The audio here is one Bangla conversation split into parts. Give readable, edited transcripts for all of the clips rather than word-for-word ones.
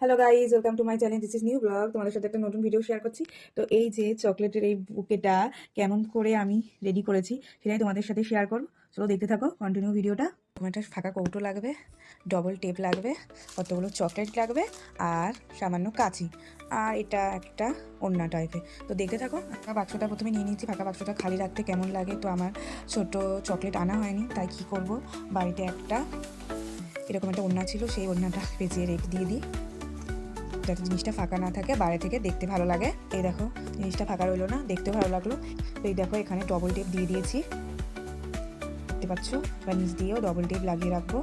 Hello guys, welcome to my channel. This is new blog. তোমাদের সাথে একটা নতুন ভিডিও শেয়ার করছি। তো এই যে চকলেটের এই বুকেটা কেমন করে আমি রেডি করেছি সেটাই তোমাদের সাথে শেয়ার করব। চলো দেখতে থাকো কন্টিনিউ ভিডিওটা। একটা ফাঁকা কৌটো লাগবে, ডবল টেপ লাগবে, কতগুলো চকলেট লাগবে আর সামান্য কাঁচি, আর এটা একটা ওড়না টাইপের। তো দেখতে থাকো। ফাঁকা বাক্সটা প্রথমে নিয়ে নিয়েছি। ফাঁকা বাক্সটা খালি রাখতে কেমন লাগে, তো আমার ছোট চকলেট আনা হয়নি, তাই কি করব, বাড়িতে একটা এরকম একটা ওড়না ছিল, সেই ওড়নাটা পেঁচিয়ে রেখে দিয়ে দিই যাতে জিনিসটা ফাঁকা না থাকে, বাইরে থেকে দেখতে ভালো লাগে। এই দেখো জিনিসটা ফাঁকা রইলো না, দেখতে ভালো লাগলো। তো এই দেখো এখানে ডবল টেপ দিয়ে দিয়েছি, দেখতে পাচ্ছ। এবার নিচ দিয়েও ডবল টেপ লাগিয়ে রাখবো।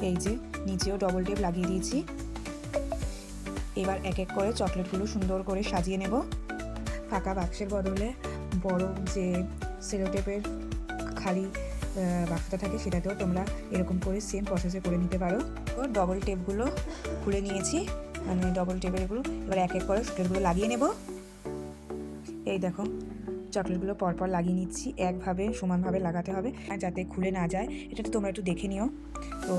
এই যে নিচেও ডবল টেপ লাগিয়ে দিয়েছি। এবার এক এক করে চকলেটগুলো সুন্দর করে সাজিয়ে নেব। ফাঁকা বাক্সের বদলে বড় যে সেলো টেপের খালি বাক্সটা থাকে সেটাতেও তোমরা এরকম করে সেম প্রসেসে করে নিতে পারো। তো ডবল টেপগুলো খুলে নিয়েছি, মানে ডবল টেপের এগুলো। এবার এক এক করে চকলেটগুলো লাগিয়ে নেব। এই দেখো চকলেটগুলো পরপর লাগিয়ে নিচ্ছি, একভাবে সমানভাবে লাগাতে হবে যাতে খুলে না যায়। এটা তো তোমরা একটু দেখে নিও। তো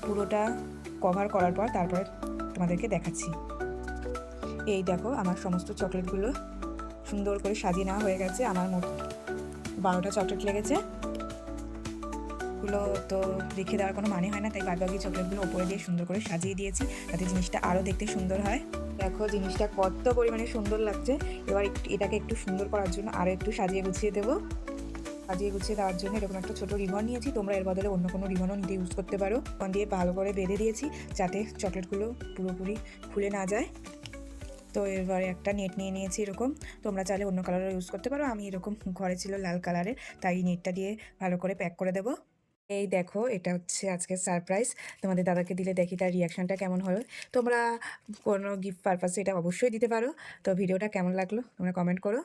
পুরোটা কভার করার পর তারপরে তোমাদেরকে দেখাচ্ছি। এই দেখো আমার সমস্ত চকলেটগুলো সুন্দর করে সাজিয়ে নেওয়া হয়ে গেছে। আমার মোট 12টা চকলেট লেগেছে। গুলো তো রেখে দেওয়ার কোনো মানে হয় না, তাই বাদবাকি চকলেটগুলো ওপরে দিয়ে সুন্দর করে সাজিয়ে দিয়েছি যাতে জিনিসটা আরও দেখতে সুন্দর হয়। দেখো জিনিসটা কত পরিমাণে সুন্দর লাগছে। এবার এটাকে একটু সুন্দর করার জন্য আরও একটু সাজিয়ে গুছিয়ে দেবো। সাজিয়ে গুছিয়ে দেওয়ার জন্য এরকম একটা ছোটো রিবন নিয়েছি, তোমরা এর বদলে অন্য কোনো রিবনও নিতে ইউজ করতে পারো। রিবন দিয়ে ভালো করে বেঁধে দিয়েছি যাতে চকলেটগুলো পুরোপুরি খুলে না যায়। তো এবারে একটা নেট নিয়ে নিয়েছি এরকম, তোমরা চাইলে অন্য কালারও ইউজ করতে পারো। আমি এরকম ঘরে ছিল লাল কালারের, তাই নেটটা দিয়ে ভালো করে প্যাক করে দেবো। এই দেখো এটা হচ্ছে আজকের সারপ্রাইজ। তোমাদের দাদাকে দিলে দেখি তার রিয়াকশানটা কেমন হলো। তোমরা কোনো গিফট পারপাসে এটা অবশ্যই দিতে পারো। তো ভিডিওটা কেমন লাগলো তোমরা কমেন্ট করো।